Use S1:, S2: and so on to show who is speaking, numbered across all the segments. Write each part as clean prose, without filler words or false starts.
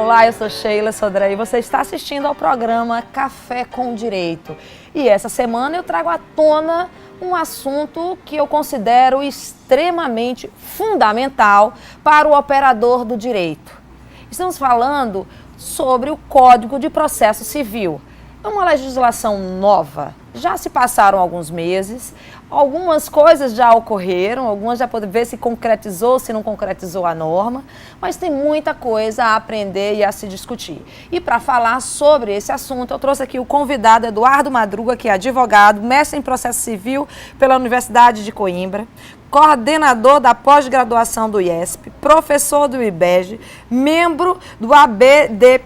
S1: Olá, eu sou Sheila Sodré e você está assistindo ao programa Café com Direito. E essa semana eu trago à tona um assunto que eu considero extremamente fundamental para o operador do direito. Estamos falando sobre o Código de Processo Civil. É uma legislação nova, já se passaram alguns meses, algumas coisas já ocorreram, algumas já podem ver se concretizou, se não concretizou a norma, mas tem muita coisa a aprender e a se discutir. E para falar sobre esse assunto, eu trouxe aqui o convidado Eduardo Madruga, que é advogado, mestre em processo civil pela Universidade de Coimbra, coordenador da pós-graduação do IESP, professor do IBEG, membro do ABDPRO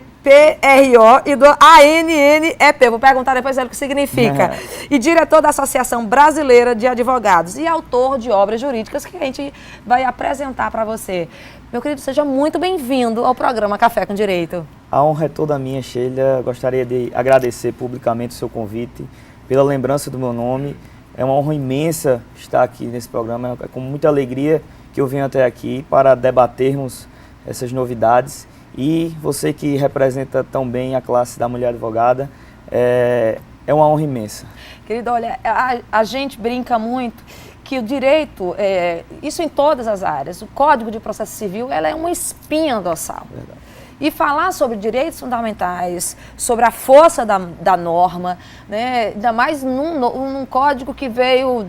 S1: e do ANNEP, vou perguntar depois o que significa, e diretor da Associação Brasileira de Advogados e autor de obras jurídicas que a gente vai apresentar para você. Meu querido, seja muito bem-vindo ao programa Café com Direito.
S2: A honra é toda minha, Sheila. Gostaria de agradecer publicamente o seu convite, pela lembrança do meu nome. É uma honra imensa estar aqui nesse programa. É com muita alegria que eu venho até aqui para debatermos essas novidades. E você que representa tão bem a classe da mulher advogada, é uma honra imensa.
S1: Querido, olha, a gente brinca muito que o direito, isso em todas as áreas, o Código de Processo Civil, ela é uma espinha dorsal. Verdade. E falar sobre direitos fundamentais, sobre a força da norma, né, ainda mais num código que veio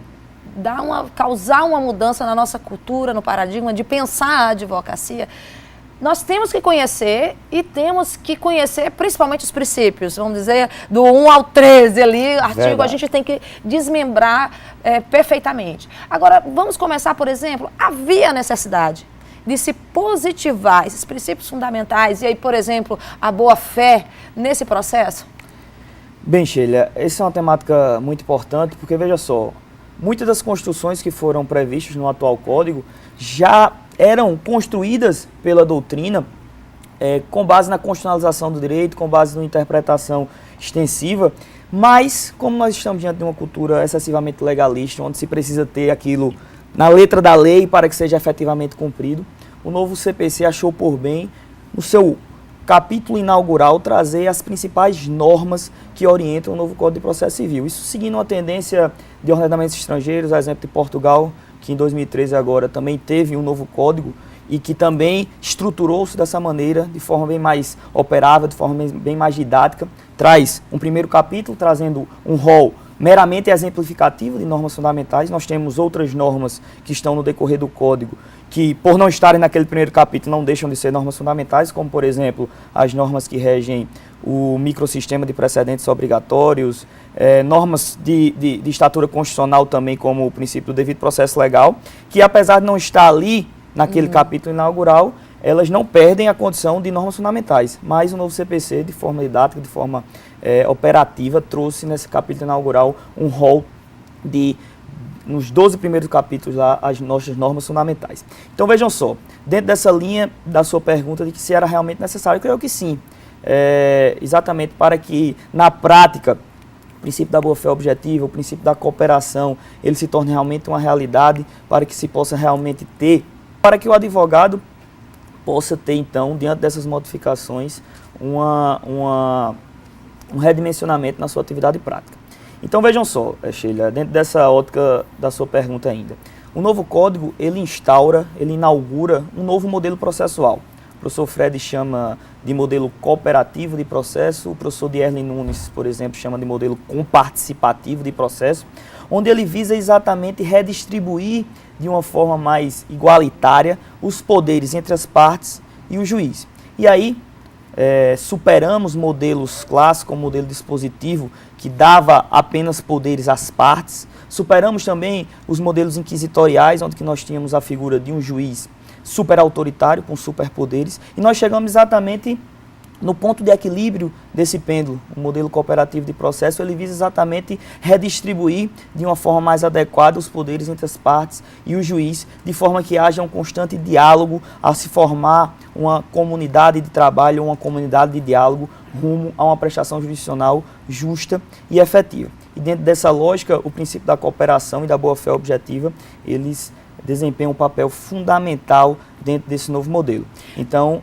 S1: causar uma mudança na nossa cultura, no paradigma de pensar a advocacia, nós temos que conhecer e temos que conhecer principalmente os princípios, vamos dizer, do 1 ao 13 ali, artigo, verdade. A gente tem que desmembrar perfeitamente. Agora, vamos começar, por exemplo, havia necessidade de se positivar esses princípios fundamentais e aí, por exemplo, a boa-fé nesse processo?
S2: Bem, Sheila, essa é uma temática muito importante porque, veja só, muitas das construções que foram previstas no atual Código já eram construídas pela doutrina com base na constitucionalização do direito, com base na interpretação extensiva, mas como nós estamos diante de uma cultura excessivamente legalista, onde se precisa ter aquilo na letra da lei para que seja efetivamente cumprido, o novo CPC achou por bem, no seu capítulo inaugural, trazer as principais normas que orientam o novo Código de Processo Civil. Isso seguindo uma tendência de ordenamentos estrangeiros, a exemplo de Portugal, que em 2013 agora também teve um novo código e que também estruturou-se dessa maneira, de forma bem mais operável, de forma bem mais didática. Traz um primeiro capítulo, trazendo um rol meramente exemplificativo de normas fundamentais. Nós temos outras normas que estão no decorrer do código, que por não estarem naquele primeiro capítulo não deixam de ser normas fundamentais, como por exemplo as normas que regem o microsistema de precedentes obrigatórios, normas de estatura constitucional também, como o princípio do devido processo legal, que apesar de não estar ali naquele capítulo inaugural, elas não perdem a condição de normas fundamentais, mas o novo CPC, de forma didática, de forma operativa, trouxe nesse capítulo inaugural um rol nos 12 primeiros capítulos lá, as nossas normas fundamentais. Então vejam só, dentro dessa linha da sua pergunta de que se era realmente necessário, eu creio que sim, exatamente para que na prática o princípio da boa-fé objetiva, o princípio da cooperação, ele se torne realmente uma realidade, para que se possa realmente ter, para que o advogado possa ter então, diante dessas modificações, um redimensionamento na sua atividade prática. Então vejam só, Sheila, dentro dessa ótica da sua pergunta ainda, o novo código, ele inaugura um novo modelo processual. O professor Fred chama de modelo cooperativo de processo, o professor Dierlin Nunes, por exemplo, chama de modelo comparticipativo de processo, onde ele visa exatamente redistribuir de uma forma mais igualitária os poderes entre as partes e o juiz. E aí, superamos modelos clássicos, como o modelo dispositivo, que dava apenas poderes às partes. Superamos também os modelos inquisitoriais, onde que nós tínhamos a figura de um juiz super autoritário, com superpoderes. E nós chegamos exatamente no ponto de equilíbrio desse pêndulo. O modelo cooperativo de processo, ele visa exatamente redistribuir de uma forma mais adequada os poderes entre as partes e o juiz, de forma que haja um constante diálogo a se formar uma comunidade de trabalho, uma comunidade de diálogo rumo a uma prestação jurisdicional justa e efetiva. E dentro dessa lógica, o princípio da cooperação e da boa-fé objetiva, eles desempenham um papel fundamental dentro desse novo modelo. Então,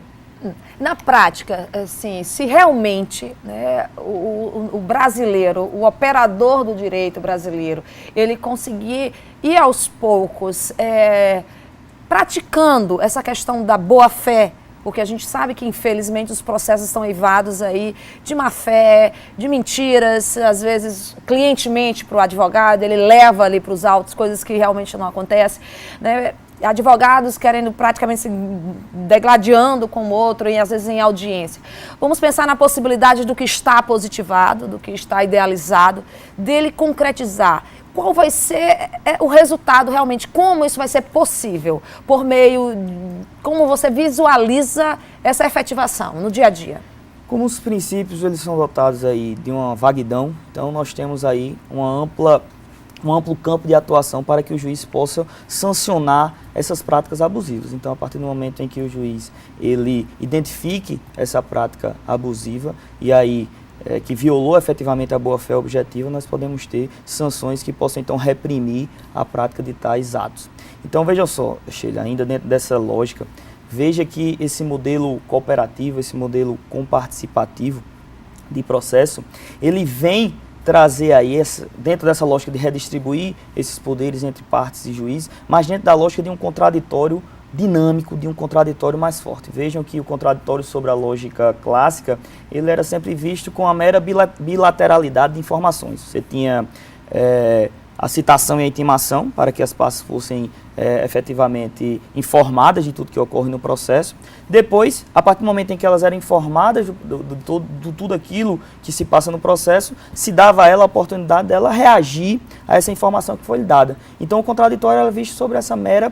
S1: Na prática, assim, se realmente, né, o brasileiro, o operador do direito brasileiro, ele conseguir ir aos poucos praticando essa questão da boa-fé, porque a gente sabe que, infelizmente, os processos estão eivados aí de má-fé, de mentiras, às vezes, clientemente para o advogado, ele leva ali para os autos coisas que realmente não acontecem, né? Advogados querendo praticamente se degladiando com o outro e às vezes em audiência. Vamos pensar na possibilidade do que está positivado, do que está idealizado, dele concretizar. Qual vai ser o resultado realmente? Como isso vai ser possível? Por meio, como você visualiza essa efetivação no dia a dia?
S2: Como os princípios eles são dotados aí de uma vaguidão, então nós temos aí um amplo campo de atuação para que o juiz possa sancionar essas práticas abusivas. Então, a partir do momento em que o juiz ele identifique essa prática abusiva e aí que violou efetivamente a boa-fé objetiva, nós podemos ter sanções que possam então reprimir a prática de tais atos. Então, veja só, Sheila, ainda dentro dessa lógica, veja que esse modelo cooperativo, esse modelo comparticipativo de processo, ele vem trazer aí, dentro dessa lógica de redistribuir esses poderes entre partes e juiz, mas dentro da lógica de um contraditório dinâmico, de um contraditório mais forte. Vejam que o contraditório sobre a lógica clássica, ele era sempre visto com a mera bilateralidade de informações. Você tinha a citação e a intimação para que as partes fossem efetivamente informadas de tudo que ocorre no processo. Depois, a partir do momento em que elas eram informadas de tudo aquilo que se passa no processo, se dava a ela a oportunidade dela reagir a essa informação que foi lhe dada. Então, o contraditório era visto sobre esse mero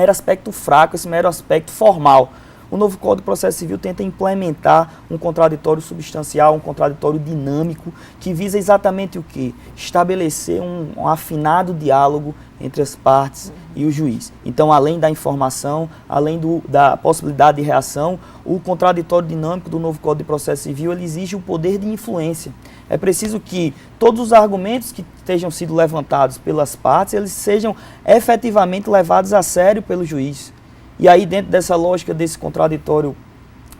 S2: aspecto fraco, esse mero aspecto formal. O novo Código de Processo Civil tenta implementar um contraditório substancial, um contraditório dinâmico, que visa exatamente o quê? Estabelecer um afinado diálogo entre as partes e o juiz. Então, além da informação, além da possibilidade de reação, o contraditório dinâmico do novo Código de Processo Civil ele exige o poder de influência. É preciso que todos os argumentos que estejam sido levantados pelas partes, eles sejam efetivamente levados a sério pelo juiz. E aí, dentro dessa lógica desse contraditório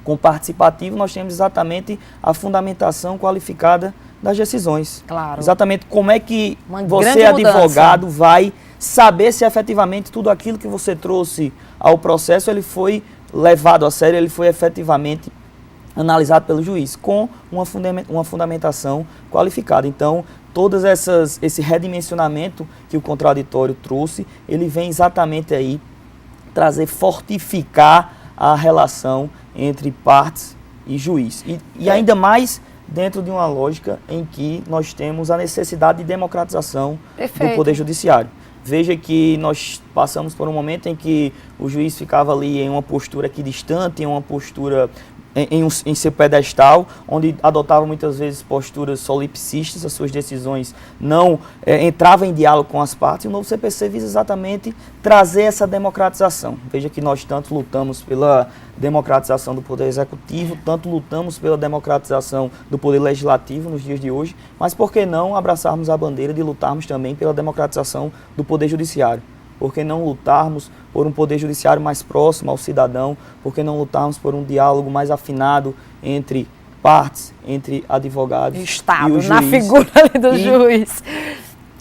S2: comparticipativo, nós temos exatamente a fundamentação qualificada das decisões.
S1: Claro.
S2: Exatamente como é que você, advogado, vai saber se efetivamente tudo aquilo que você trouxe ao processo ele foi levado a sério, ele foi efetivamente analisado pelo juiz, com uma fundamentação qualificada. Então, todas esse redimensionamento que o contraditório trouxe, ele vem exatamente aí fortificar a relação entre partes e juiz. E ainda mais dentro de uma lógica em que nós temos a necessidade de democratização do Poder Judiciário. Veja que nós passamos por um momento em que o juiz ficava ali em uma postura equidistante, em uma postura em seu pedestal, onde adotava muitas vezes posturas solipsistas, as suas decisões não entravam em diálogo com as partes, e o novo CPC visa exatamente trazer essa democratização. Veja que nós tanto lutamos pela democratização do Poder Executivo, tanto lutamos pela democratização do Poder Legislativo nos dias de hoje, mas por que não abraçarmos a bandeira de lutarmos também pela democratização do Poder Judiciário? Por que não lutarmos por um Poder Judiciário mais próximo ao cidadão? Por que não lutarmos por um diálogo mais afinado entre partes, entre advogados
S1: Estado,
S2: e o juiz?
S1: Na figura ali do juiz.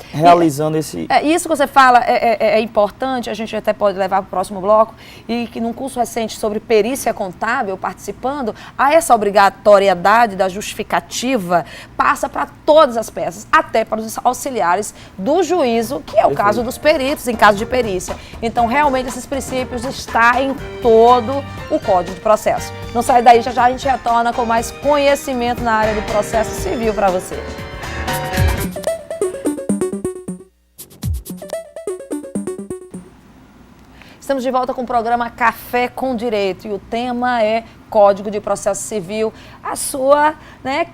S2: Realizando esse...
S1: Isso que você fala é importante, a gente até pode levar para o próximo bloco, e que num curso recente sobre perícia contábil, participando, essa obrigatoriedade da justificativa passa para todas as peças, até para os auxiliares do juízo, que é o caso dos peritos, em caso de perícia. Então, realmente, esses princípios estão em todo o Código de Processo. Não sai daí, já a gente retorna com mais conhecimento na área do processo civil para você. Estamos de volta com o programa Café com Direito e o tema é Código de Processo Civil, a sua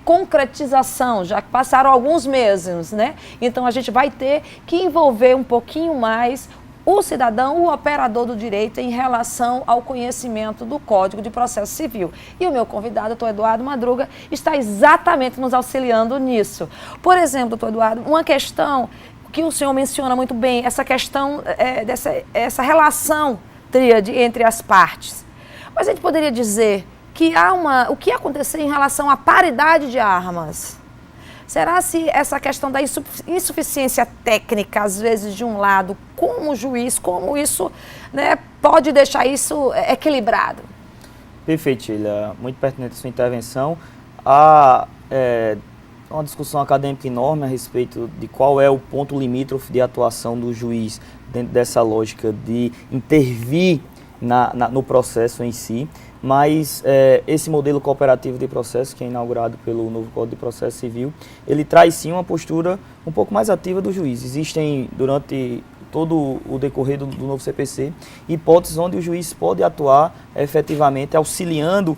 S1: concretização, já que passaram alguns meses, né? Então a gente vai ter que envolver um pouquinho mais o cidadão, o operador do direito em relação ao conhecimento do Código de Processo Civil. E o meu convidado, doutor Eduardo Madruga, está exatamente nos auxiliando nisso. Por exemplo, doutor Eduardo, uma questão que o senhor menciona muito bem, essa questão essa relação tríade entre as partes. Mas a gente poderia dizer que o que aconteceu em relação à paridade de armas? Será se essa questão da insuficiência técnica, às vezes, de um lado, como juiz, como isso, né, pode deixar isso equilibrado?
S2: Perfeito, Sheila. Muito pertinente a sua intervenção. Há uma discussão acadêmica enorme a respeito de qual é o ponto limítrofe de atuação do juiz dentro dessa lógica de intervir no processo em si. Mas esse modelo cooperativo de processo, que é inaugurado pelo novo Código de Processo Civil, ele traz sim uma postura um pouco mais ativa do juiz. Existem, durante todo o decorrer do novo CPC, hipóteses onde o juiz pode atuar efetivamente auxiliando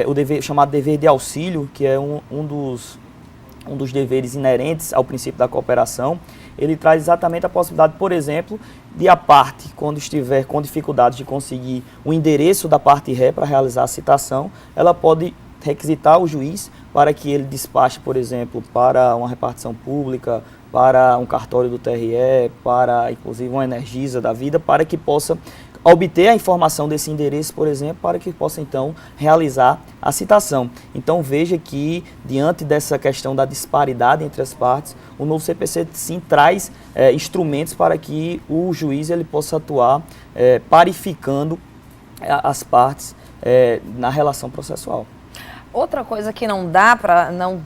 S2: o dever chamado dever de auxílio, que é um dos deveres inerentes ao princípio da cooperação. Ele traz exatamente a possibilidade, por exemplo, de a parte, quando estiver com dificuldades de conseguir o endereço da parte ré para realizar a citação, ela pode requisitar o juiz para que ele despache, por exemplo, para uma repartição pública, para um cartório do TRE, para, inclusive, uma Energisa da vida, para que possa obter a informação desse endereço, por exemplo, para que possa, então, realizar a citação. Então, veja que, diante dessa questão da disparidade entre as partes, o novo CPC, sim, traz instrumentos para que o juiz ele possa atuar parificando as partes na relação processual.
S1: Outra coisa que não dá para não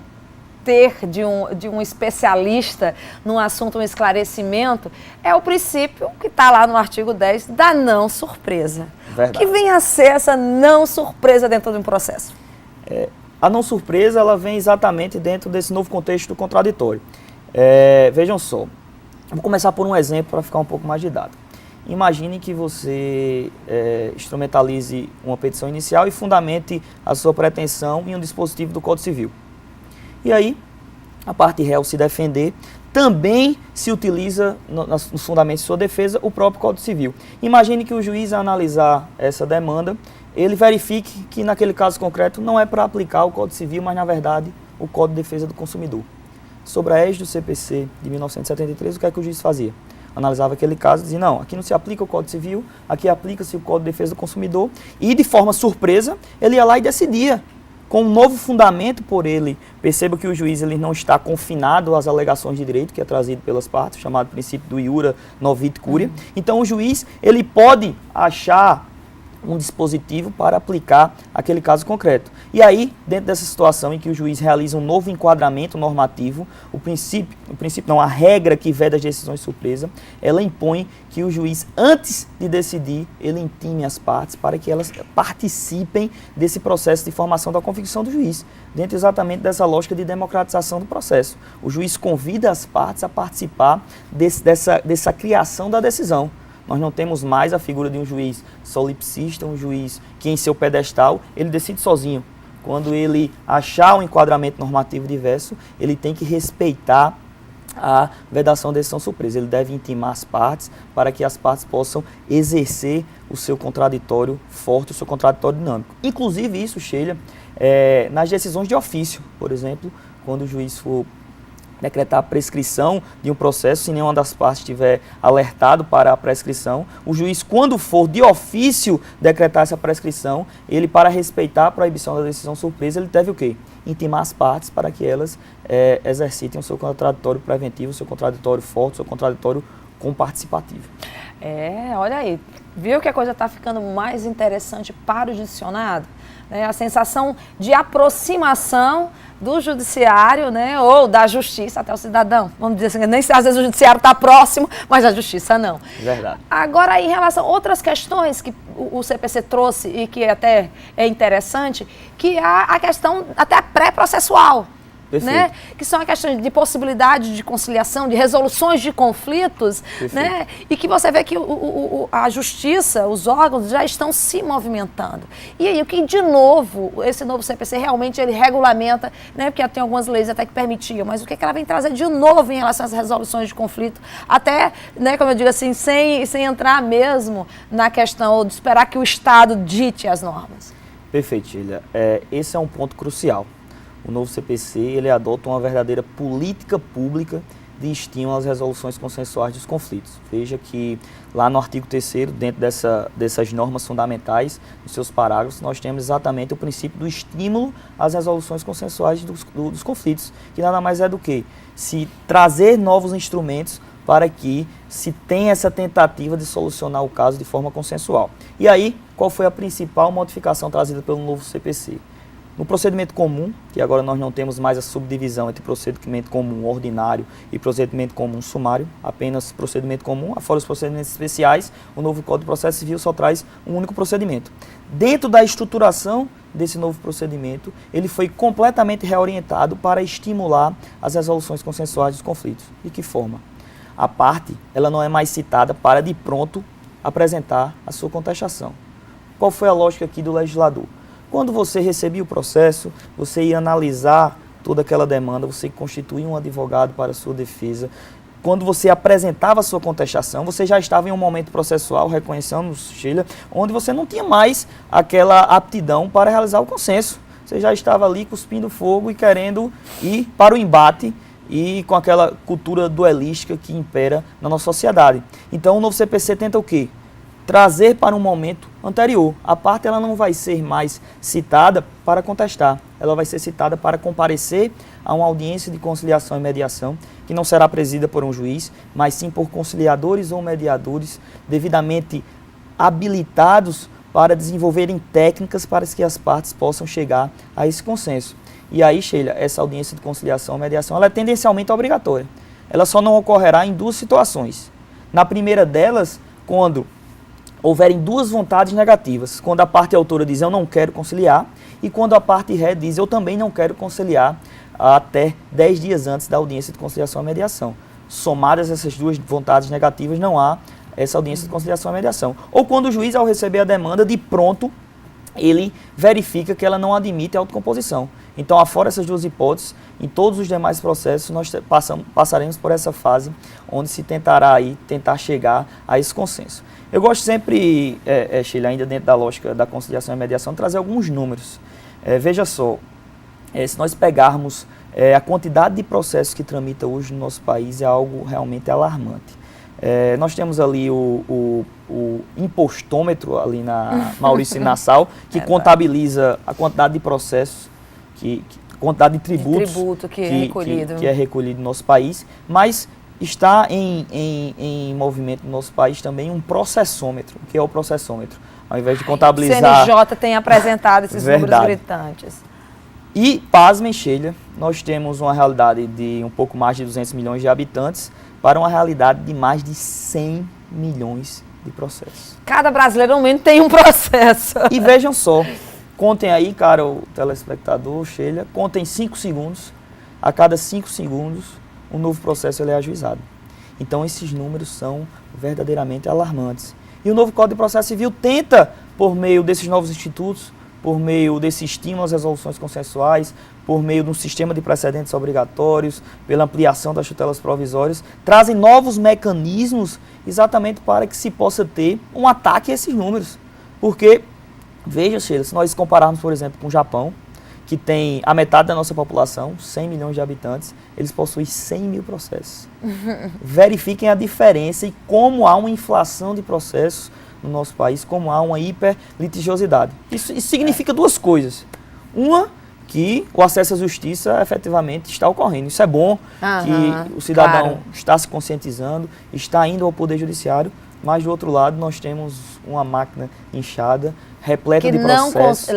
S1: ter de um especialista no assunto, um esclarecimento, é o princípio que está lá no artigo 10 da não surpresa.
S2: Verdade.
S1: O que vem a ser essa não surpresa dentro de um processo?
S2: A não surpresa, ela vem exatamente dentro desse novo contexto do contraditório. Vejam só, vou começar por um exemplo para ficar um pouco mais didático. Imagine que você instrumentalize uma petição inicial e fundamente a sua pretensão em um dispositivo do Código Civil. E aí, a parte réu se defender, também se utiliza nos fundamentos de sua defesa o próprio Código Civil. Imagine que o juiz, ao analisar essa demanda, ele verifique que naquele caso concreto não é para aplicar o Código Civil, mas na verdade o Código de Defesa do Consumidor. Sobre a égide do CPC de 1973, o que é que o juiz fazia? Analisava aquele caso e dizia, não, aqui não se aplica o Código Civil, aqui aplica-se o Código de Defesa do Consumidor, e de forma surpresa, ele ia lá e decidia. Com um novo fundamento por ele, perceba que o juiz ele não está confinado às alegações de direito que é trazido pelas partes, chamado princípio do iura novit curia. Então o juiz ele pode achar um dispositivo para aplicar aquele caso concreto. E aí, dentro dessa situação em que o juiz realiza um novo enquadramento normativo, a regra que veda as decisões surpresa, ela impõe que o juiz, antes de decidir, ele intime as partes para que elas participem desse processo de formação da convicção do juiz, dentro exatamente dessa lógica de democratização do processo. O juiz convida as partes a participar dessa criação da decisão. Nós não temos mais a figura de um juiz solipsista, um juiz que em seu pedestal ele decide sozinho. Quando ele achar um enquadramento normativo diverso, ele tem que respeitar a vedação da decisão surpresa. Ele deve intimar as partes para que as partes possam exercer o seu contraditório forte, o seu contraditório dinâmico. Inclusive isso, Sheila, nas decisões de ofício, por exemplo, quando o juiz for decretar a prescrição de um processo, se nenhuma das partes estiver alertado para a prescrição, o juiz, quando for de ofício decretar essa prescrição, ele, para respeitar a proibição da decisão surpresa, ele deve o quê? Intimar as partes para que elas exercitem o seu contraditório preventivo, o seu contraditório forte, o seu contraditório comparticipativo.
S1: Olha aí, viu que a coisa está ficando mais interessante para o judicionado? A sensação de aproximação do judiciário, ou da justiça até o cidadão. Vamos dizer assim, nem às vezes o judiciário está próximo, mas a justiça não.
S2: Verdade.
S1: Agora, em relação a outras questões que o CPC trouxe e que até é interessante, que é a questão até pré-processual. Né? Que são a questão de possibilidade de conciliação, de resoluções de conflitos, né? E que você vê que a justiça, os órgãos já estão se movimentando. E aí, o que de novo, esse novo CPC realmente ele regulamenta, né? Porque tem algumas leis até que permitiam, mas o que ela vem trazer de novo em relação às resoluções de conflito, até, né, como eu digo assim, sem entrar mesmo na questão ou de esperar que o Estado dite as normas.
S2: Perfeito, Sheila. Esse é um ponto crucial. O novo CPC ele adota uma verdadeira política pública de estímulo às resoluções consensuais dos conflitos. Veja que lá no artigo 3º, dentro dessas normas fundamentais, nos seus parágrafos, nós temos exatamente o princípio do estímulo às resoluções consensuais dos conflitos, que nada mais é do que se trazer novos instrumentos para que se tenha essa tentativa de solucionar o caso de forma consensual. E aí, qual foi a principal modificação trazida pelo novo CPC? No procedimento comum, que agora nós não temos mais a subdivisão entre procedimento comum ordinário e procedimento comum sumário, apenas procedimento comum, afora os procedimentos especiais, o novo Código de Processo Civil só traz um único procedimento. Dentro da estruturação desse novo procedimento, ele foi completamente reorientado para estimular as resoluções consensuais dos conflitos. De que forma? A parte, ela não é mais citada para de pronto apresentar a sua contestação. Qual foi a lógica aqui do legislador? Quando você recebia o processo, você ia analisar toda aquela demanda, você constituía um advogado para a sua defesa. Quando você apresentava a sua contestação, você já estava em um momento processual, reconhecemos, Sheila, onde você não tinha mais aquela aptidão para realizar o consenso. Você já estava ali cuspindo fogo e querendo ir para o embate e com aquela cultura duelística que impera na nossa sociedade. Então o novo CPC tenta o quê? Trazer para um momento anterior. A parte ela não vai ser mais citada para contestar, ela vai ser citada para comparecer a uma audiência de conciliação e mediação, que não será presidida por um juiz, mas sim por conciliadores ou mediadores devidamente habilitados para desenvolverem técnicas para que as partes possam chegar a esse consenso. E aí, Sheila, essa audiência de conciliação e mediação ela é tendencialmente obrigatória. Ela só não ocorrerá em duas situações. Na primeira delas, quando houverem duas vontades negativas, quando a parte autora diz eu não quero conciliar e quando a parte ré diz eu também não quero conciliar até 10 dias antes da audiência de conciliação e mediação. Somadas essas duas vontades negativas, não há essa audiência de conciliação e mediação. Ou quando o juiz, ao receber a demanda, de pronto, ele verifica que ela não admite autocomposição. Então, afora essas duas hipóteses, em todos os demais processos, nós passaremos por essa fase onde se tentará tentar chegar a esse consenso. Eu gosto sempre, Sheila, ainda dentro da lógica da conciliação e mediação, de trazer alguns números. Veja só, se nós pegarmos a quantidade de processos que tramita hoje no nosso país, é algo realmente alarmante. Nós temos ali o impostômetro ali na Maurício Nassau, que contabiliza a quantidade de processos, quantidade de tributo que é recolhido no nosso país, mas está em movimento no nosso país também um processômetro. O que é o processômetro? Ao invés de contabilizar...
S1: O CNJ tem apresentado esses números gritantes.
S2: E, pasmem, Sheila, nós temos uma realidade de um pouco mais de 200 milhões de habitantes para uma realidade de mais de 100 milhões de processos. Cada brasileiro, ao menos, tem um processo. E vejam só, contem aí, cara, o telespectador, Sheila, contem 5 segundos. A cada 5 segundos, um novo processo ele é ajuizado. Então, esses números são verdadeiramente alarmantes. E o novo Código de Processo Civil tenta, por meio desses novos institutos, por meio desse estímulo às resoluções consensuais, por meio de um sistema de precedentes obrigatórios, pela ampliação das tutelas provisórias, trazem novos mecanismos exatamente para que se possa ter um ataque a esses números. Porque, veja, Sheila, se nós compararmos, por exemplo, com o Japão, que tem a metade da nossa população, 100 milhões de habitantes, eles possuem 100 mil processos. Verifiquem a diferença e como há uma inflação de processos no nosso país, como há uma hiperlitigiosidade. Isso significa duas coisas. Uma, que o acesso à justiça efetivamente está ocorrendo. Isso é bom, que o cidadão está se conscientizando, está indo ao Poder Judiciário, mas do outro lado nós temos uma máquina inchada, repleta de processos.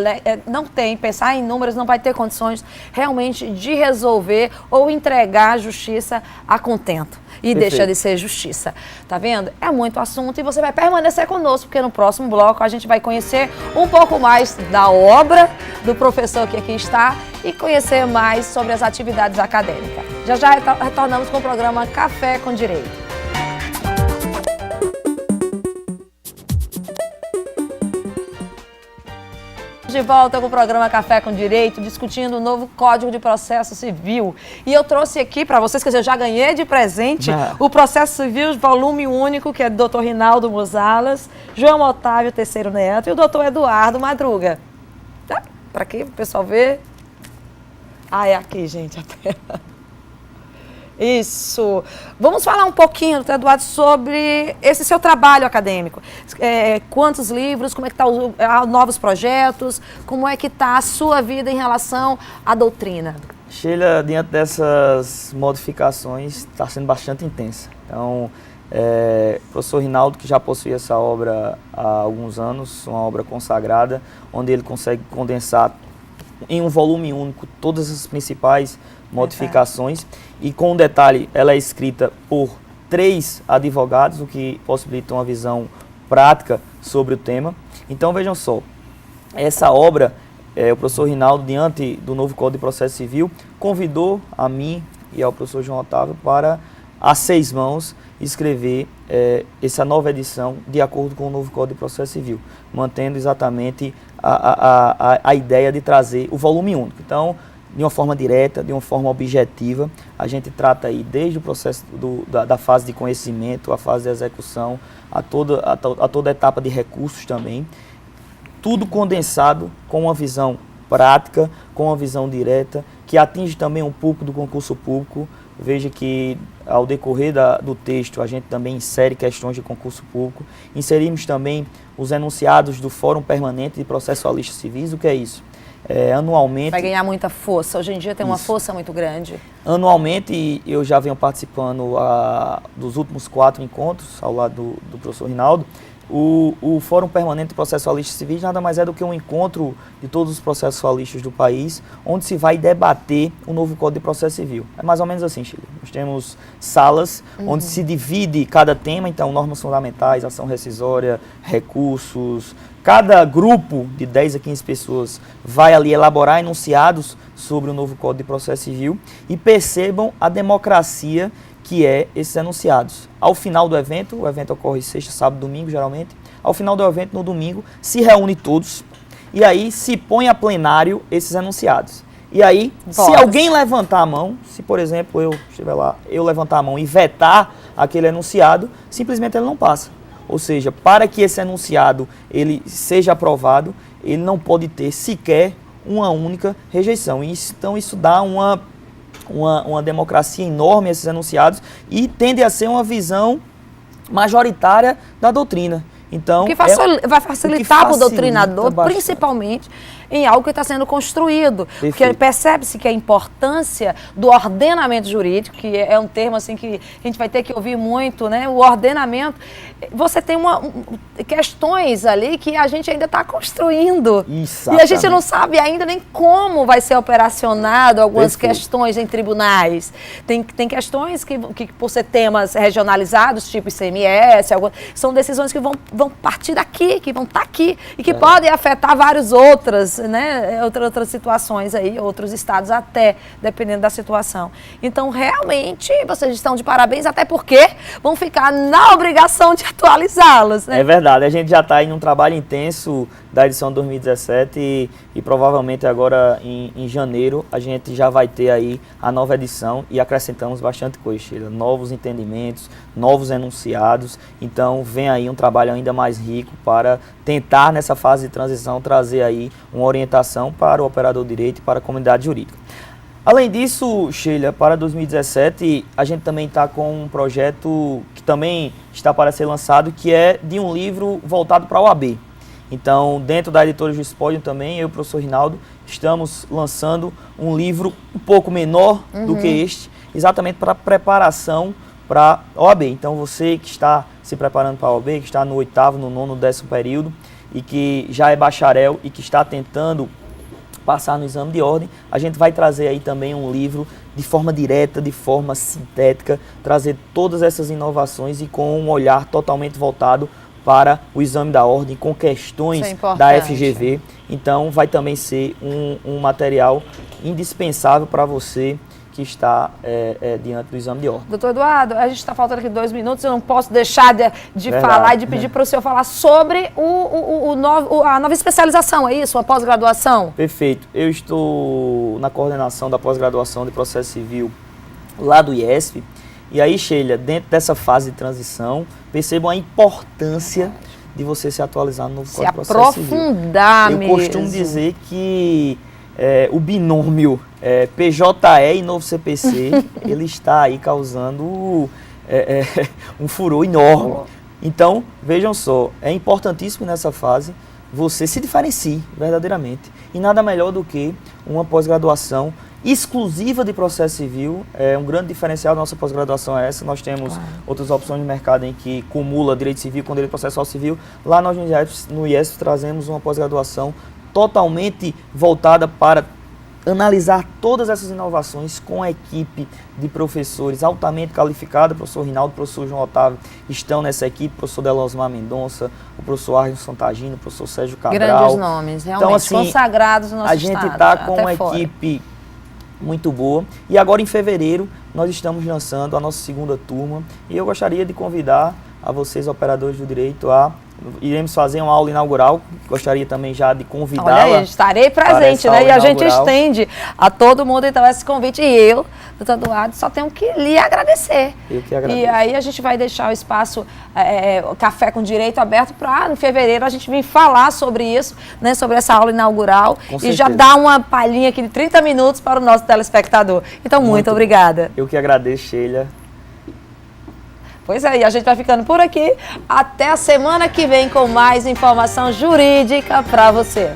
S1: Não tem, pensar em números não vai ter condições realmente de resolver ou entregar a justiça a contento. E
S2: Perfeito.
S1: Deixa de ser justiça. Tá vendo? É muito assunto e você vai permanecer conosco, porque no próximo bloco a gente vai conhecer um pouco mais da obra do professor que aqui está e conhecer mais sobre as atividades acadêmicas. Já já retornamos com o programa Café com Direito. De volta com o programa Café com Direito, discutindo o novo Código de Processo Civil. E eu trouxe aqui para vocês, quer dizer, eu já ganhei de presente o Processo Civil, volume único, que é do Dr. Rinaldo Musalas, João Otávio Terceiro Neto e o Dr. Eduardo Madruga. Tá? Para que o pessoal ver? Ah, é aqui, gente, a tela. Isso. Vamos falar um pouquinho, doutor Eduardo, sobre esse seu trabalho acadêmico. Quantos livros, como é que está novos projetos, como é que está a sua vida em relação à doutrina?
S2: Sheila, diante dessas modificações, está sendo bastante intensa. Então, o professor Rinaldo, que já possui essa obra há alguns anos, uma obra consagrada, onde ele consegue condensar em um volume único todas as principais modificações. E com um detalhe, ela é escrita por 3 advogados, o que possibilita uma visão prática sobre o tema. Então vejam só, essa obra, o professor Rinaldo, diante do novo Código de Processo Civil, convidou a mim e ao professor João Otávio para, a 6 mãos, escrever essa nova edição de acordo com o novo Código de Processo Civil, mantendo exatamente a ideia de trazer o volume único. Então, de uma forma direta, de uma forma objetiva, a gente trata aí desde o processo da fase de conhecimento, a fase de execução, a toda a etapa de recursos também, tudo condensado com uma visão prática, com uma visão direta, que atinge também um público do concurso público. Veja que ao decorrer do texto a gente também insere questões de concurso público, inserimos também os enunciados do Fórum Permanente de Processualistas Civis. O que é isso? Anualmente... Vai
S1: ganhar muita força, hoje em dia tem uma força muito grande.
S2: Anualmente, eu já venho participando dos últimos 4 encontros ao lado do professor Rinaldo. O Fórum Permanente de Processualistas Civis nada mais é do que um encontro de todos os processualistas do país, onde se vai debater o novo Código de Processo Civil. É mais ou menos assim, Chile. Nós temos salas onde se divide cada tema, então normas fundamentais, ação rescisória, recursos. Cada grupo de 10 a 15 pessoas vai ali elaborar enunciados sobre o novo Código de Processo Civil e percebam a democracia que é esses enunciados. Ao final do evento, o evento ocorre sexta, sábado, domingo, geralmente. Ao final do evento, no domingo, se reúne todos e aí se põe a plenário esses enunciados. E aí, se alguém levantar a mão, se por exemplo eu estiver lá, eu levantar a mão e vetar aquele enunciado, simplesmente ele não passa. Ou seja, para que esse enunciado ele seja aprovado, ele não pode ter sequer uma única rejeição. Então isso dá uma democracia enorme a esses enunciados e tende a ser uma visão majoritária da doutrina. Então,
S1: vai facilitar para o doutrinador, principalmente em algo que está sendo construído.
S2: Perfeito.
S1: Porque percebe-se que a importância do ordenamento jurídico, que é um termo assim que a gente vai ter que ouvir muito, né? O ordenamento, você tem questões ali que a gente ainda está construindo.
S2: Exatamente.
S1: E a gente não sabe ainda nem como vai ser operacionado algumas questões em tribunais. Tem questões que por ser temas regionalizados, tipo ICMS, são decisões que vão partir daqui, que vão estar aqui e que podem afetar várias outras, né, outras situações aí, outros estados até, dependendo da situação. Então, realmente, vocês estão de parabéns, até porque vão ficar na obrigação de atualizá-los, né?
S2: É verdade, a gente já está em um trabalho intenso da edição 2017 e provavelmente agora em janeiro a gente já vai ter aí a nova edição e acrescentamos bastante coisa, Sheila, novos entendimentos, novos enunciados, então vem aí um trabalho ainda mais rico para tentar nessa fase de transição trazer aí uma orientação para o operador de direito e para a comunidade jurídica. Além disso, Sheila, para 2017 a gente também está com um projeto que também está para ser lançado, que é de um livro voltado para a OAB. Então, dentro da editora Juiz Pódio também, eu e o professor Rinaldo estamos lançando um livro um pouco menor do que este, exatamente para preparação para a OAB. Então, você que está se preparando para a OAB, que está no 8º, no 9º, 10º período e que já é bacharel e que está tentando passar no exame de ordem, a gente vai trazer aí também um livro de forma direta, de forma sintética, trazer todas essas inovações e com um olhar totalmente voltado para o exame da ordem, com questões da FGV. Então, vai também ser um material indispensável para você que está diante do exame de ordem.
S1: Doutor Eduardo, a gente está faltando aqui 2 minutos, eu não posso deixar de falar e de pedir para o senhor falar sobre a nova especialização, é isso? A pós-graduação?
S2: Perfeito. Eu estou na coordenação da pós-graduação de processo civil lá do IESP. E aí, Sheila, dentro dessa fase de transição, percebam a importância de você se atualizar no novo Código de Processo Civil.
S1: Se aprofundar mesmo.
S2: Eu costumo dizer que o binômio PJE e novo CPC, ele está aí causando um furor enorme. Então, vejam só, é importantíssimo nessa fase você se diferencie verdadeiramente. E nada melhor do que uma pós-graduação exclusiva de processo civil. Um grande diferencial da nossa pós-graduação é essa. Nós temos outras opções de mercado em que cumula direito civil com direito processual civil. Lá nós no IESP trazemos uma pós-graduação totalmente voltada para analisar todas essas inovações com a equipe de professores altamente qualificada. O professor Rinaldo, o professor João Otávio estão nessa equipe, o professor Delosmar Mendonça, o professor Arno Santagino, o professor Sérgio Cabral.
S1: Grandes nomes, realmente, então, assim, consagrados no nosso estado.
S2: A gente está com uma equipe muito boa. E agora em fevereiro nós estamos lançando a nossa segunda turma. E eu gostaria de convidar a vocês, operadores do direito, iremos fazer uma aula inaugural. Gostaria também já de convidá-la.
S1: Olha aí, estarei presente, né? E a gente estende a todo mundo, então, esse convite. E eu, doutor Eduardo, só tenho que lhe agradecer.
S2: Eu que agradeço.
S1: E aí a gente vai deixar o espaço Café com Direito aberto para, em fevereiro, a gente vir falar sobre isso, né? Sobre essa aula inaugural.
S2: Com
S1: e
S2: certeza.
S1: já dar uma palhinha aqui de 30 minutos para o nosso telespectador. Então, muito obrigada.
S2: Eu que agradeço, Sheila.
S1: Pois é, e a gente vai ficando por aqui. Até a semana que vem com mais informação jurídica para você.